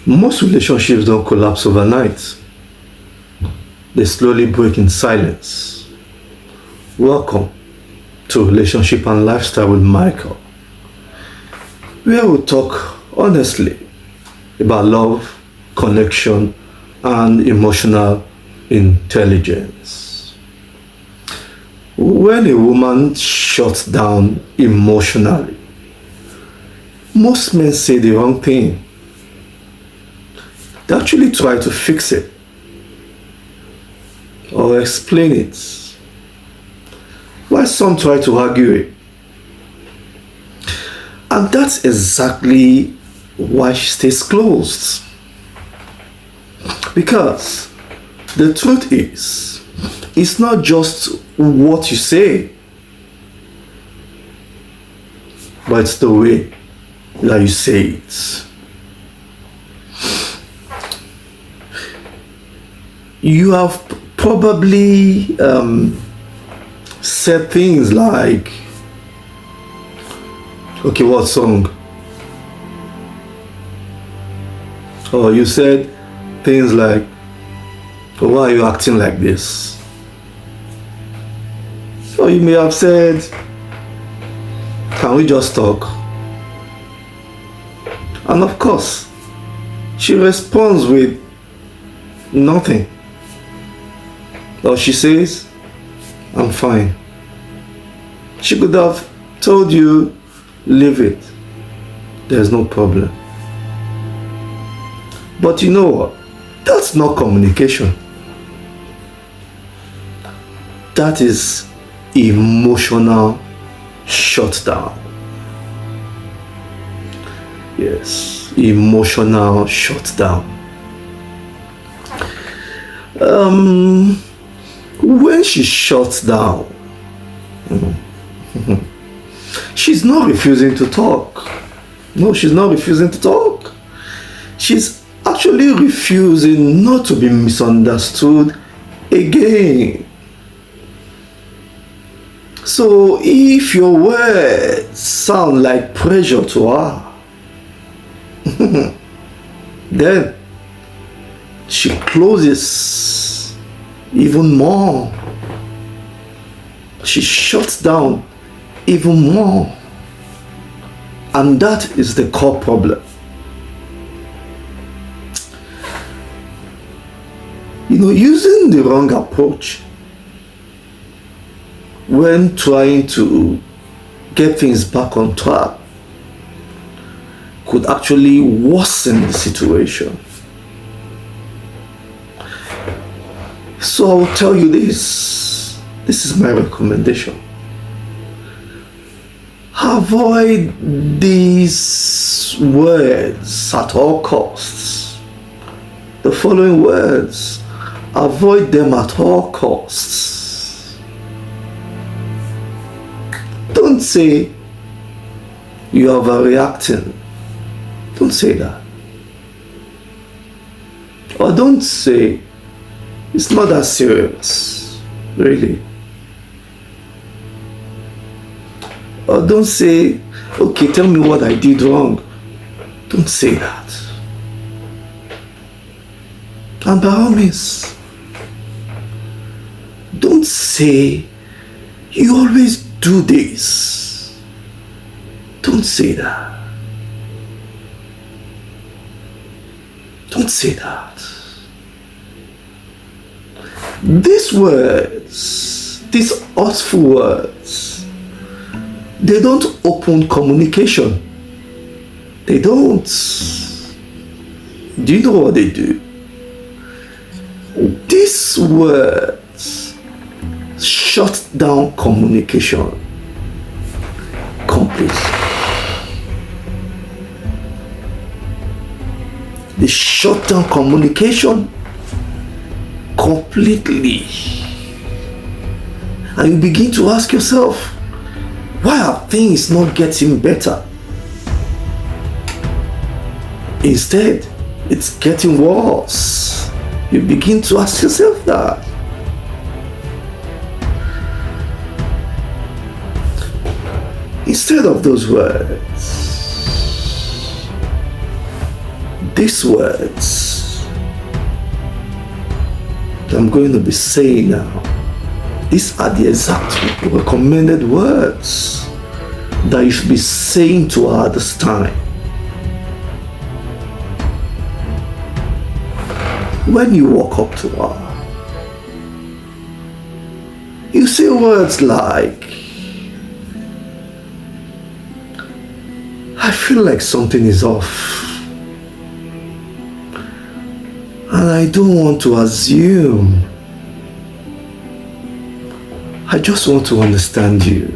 Most relationships don't collapse overnight. They slowly break in silence. Welcome to Relationship and Lifestyle with Michael, where we talk honestly about love, connection, and emotional intelligence. When a woman shuts down emotionally, most men say the wrong thing. They actually try to fix it or explain it, while some try to argue it. And that's exactly why she stays closed. Because the truth is, it's not just what you say, but it's the way that you say it. You have probably said things like, okay, what song? Or you said things like, why are you acting like this? Or you may have said, can we just talk? And of course, she responds with nothing. Or she says, I'm fine. She could have told you, leave it. There's no problem. But you know what? That's not communication. That is emotional shutdown. Yes, emotional shutdown. When she shuts down, she's not refusing to talk. No, she's not refusing to talk. She's actually refusing not to be misunderstood again. So if your words sound like pressure to her, then she closes even more. She shuts down even more. And that is the core problem. Using the wrong approach when trying to get things back on track could actually worsen the situation. So I will tell you this. This is my recommendation. Avoid these words at all costs. The following words, avoid them at all costs. Don't say you are overreacting. Don't say that. Or don't say it's not that serious, really. Or don't say, okay, tell me what I did wrong. Don't say that. And by all means, don't say, you always do this. Don't say that. Don't say that. These words, these hurtful words, they don't open communication. They don't. Do you know what they do? These words shut down communication completely. They shut down communication completely. And you begin to ask yourself, why are things not getting better? Instead, it's getting worse. You begin to ask yourself that. Instead of those words, these words that I'm going to be saying now, these are the exact recommended words that you should be saying to her at this time. When you walk up to her, you say words like, I feel like something is off, and I don't want to assume. I just want to understand you.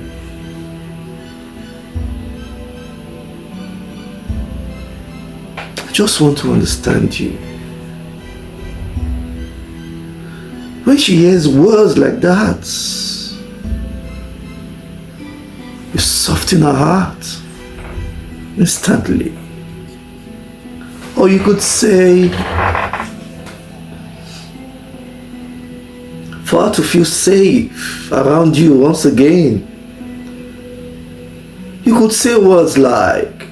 I just want to understand you. When she hears words like that, you soften her heart instantly. Or you could say, for her to feel safe around you once again, you could say words like,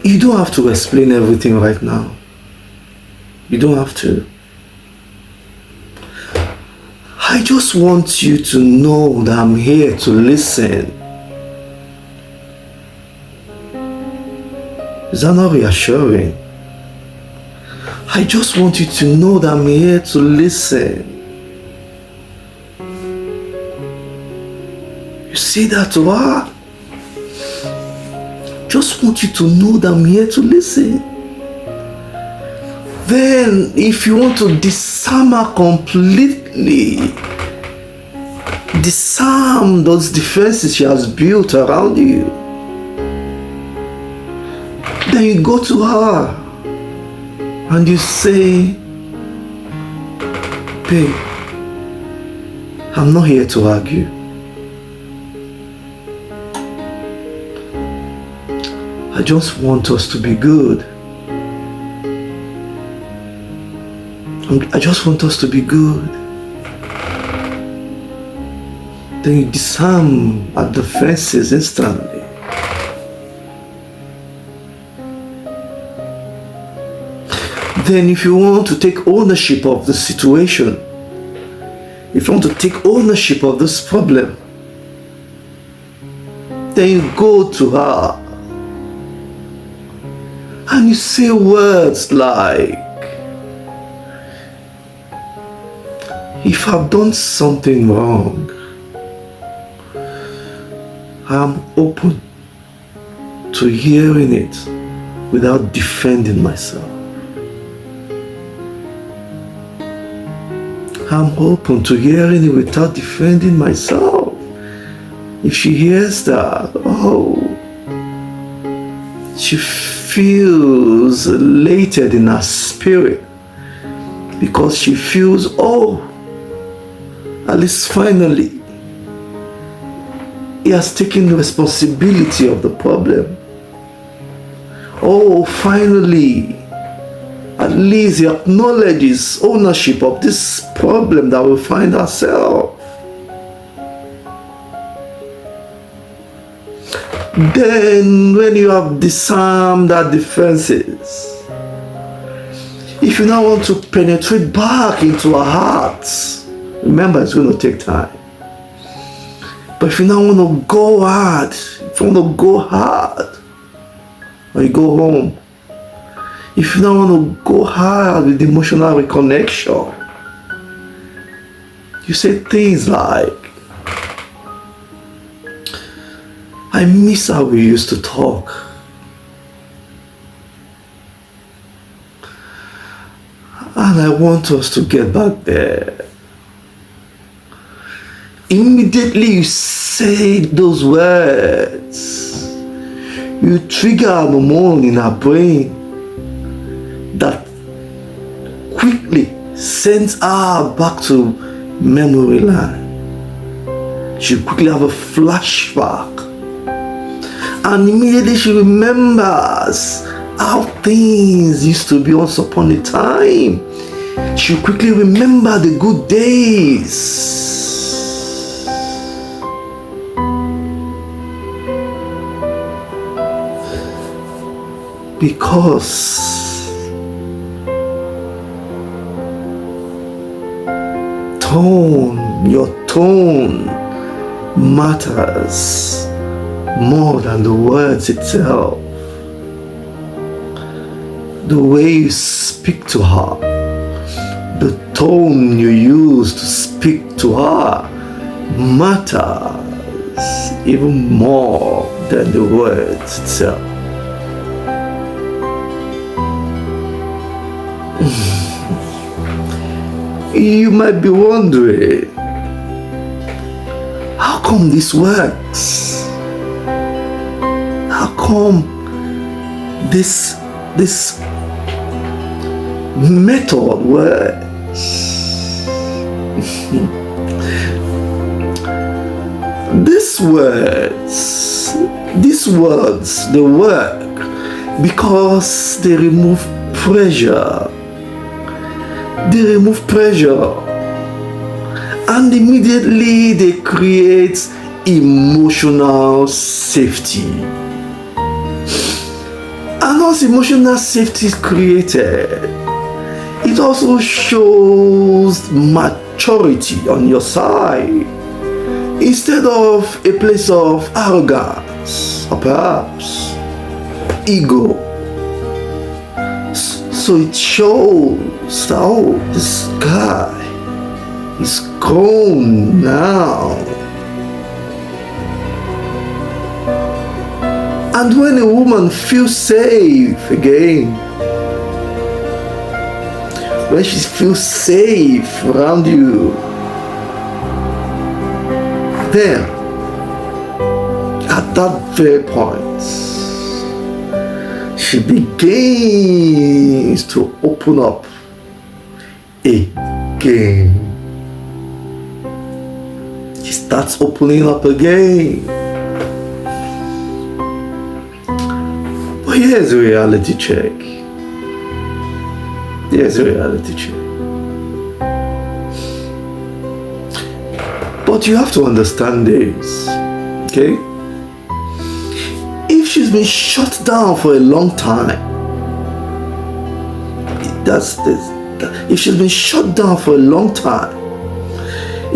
you don't have to explain everything right now. You don't have to. I just want you to know that I'm here to listen. Is that not reassuring? I just want you to know that I'm here to listen. You say that to her? Just want you to know that I'm here to listen. Then, if you want to disarm her completely, disarm those defenses she has built around you, then you go to her and you say, babe, I'm not here to argue. I just want us to be good. I just want us to be good. Then you disarm our defenses instantly. Then if you want to take ownership of the situation, if you want to take ownership of this problem, then you go to her and you say words like, if I've done something wrong, I'm open to hearing it without defending myself. I'm open to hearing it without defending myself. If she hears that, she feels elated in her spirit, because she feels, at least finally, he has taken the responsibility of the problem. Finally, at least he acknowledges ownership of this problem that we find ourselves. Then, when you have disarmed our defenses, if you now want to penetrate back into our hearts, remember, it's going to take time. But if you now want to go hard, when you go home, if you now want to go hard with emotional reconnection, you say things like, I miss how we used to talk. And I want us to get back there. Immediately you say those words, you trigger a hormone in our brain that quickly sends her back to memory land. She quickly have a flashback, and immediately she remembers how things used to be once upon a time. She quickly remember the good days. Because your tone matters more than the words itself. The way you speak to her, the tone you use to speak to her matters even more than the words itself. You might be wondering, how come this works? How come this method works? These words, they work because they remove pressure. They remove pressure, and immediately they create emotional safety. And once emotional safety is created, it also shows maturity on your side, instead of a place of arrogance or perhaps ego. So it shows that, oh, this guy is grown now. And when a woman feels safe again, when she feels safe around you, then at that very point, she begins to open up again. She starts opening up again. But here's a reality check. Here's a reality check. But you have to understand this, okay? If she's been shut down for a long time, if she's been shut down for a long time,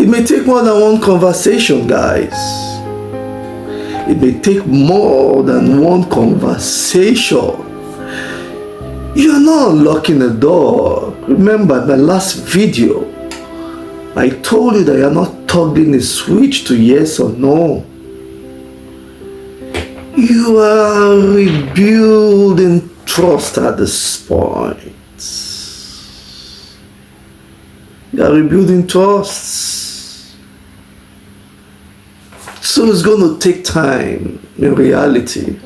it may take more than one conversation, guys. It may take more than one conversation. You are not unlocking the door. Remember my last video, I told you that you are not toggling the switch to yes or no. You are rebuilding trust at this point. You are rebuilding trust. So it's going to take time in reality.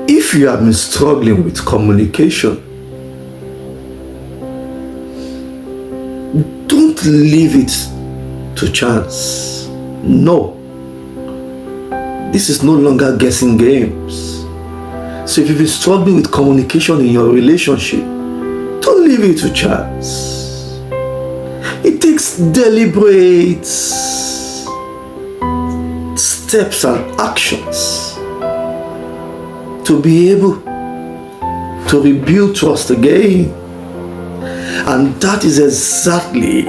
If you have been struggling with communication, don't leave it to chance. No, this is no longer guessing games. So if you've been struggling with communication in your relationship, don't leave it to chance. It takes deliberate steps and actions to be able to rebuild trust again. And that is exactly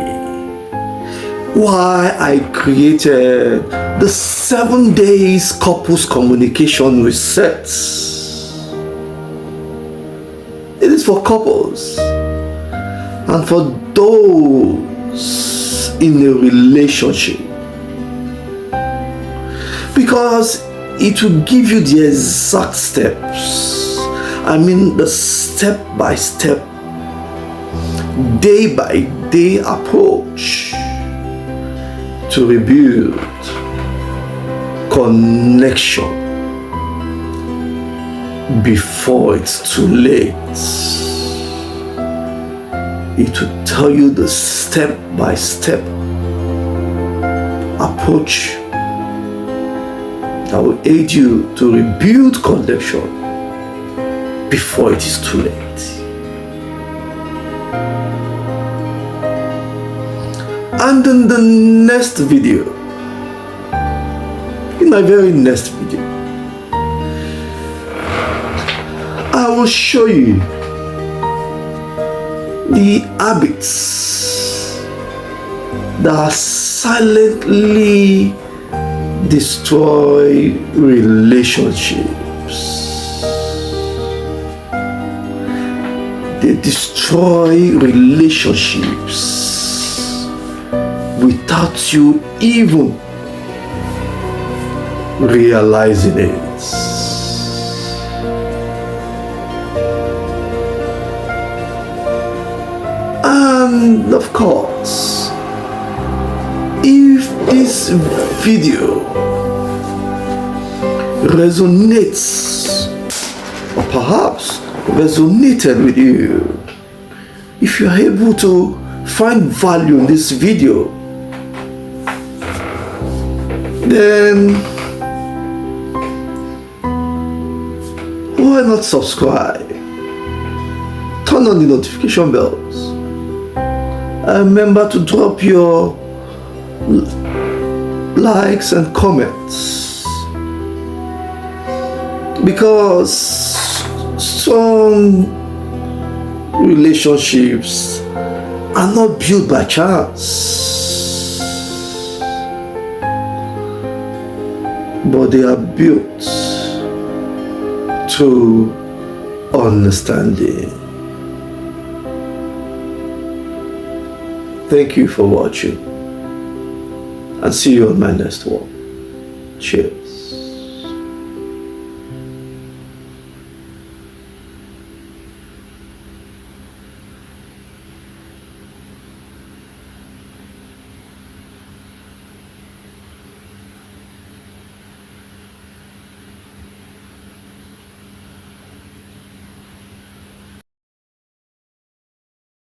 why I created the 7 days couples communication resets. It is for couples and for those in a relationship, because it will give you the exact steps. I mean the step-by-step, day-by-day approach to rebuild connection before it's too late. It will tell you the step-by-step approach that will aid you to rebuild connection before it is too late. And in the next video, in my very next video, I will show you the habits that silently destroy relationships. They destroy relationships without you even realizing it. And of course, if this video resonates, or perhaps resonated with you, if you are able to find value in this video, then why not subscribe? Turn on the notification bells. And remember to drop your likes and comments, because some relationships are not built by chance, but they are built through understanding. Thank you for watching, and see you on my next one. Cheers.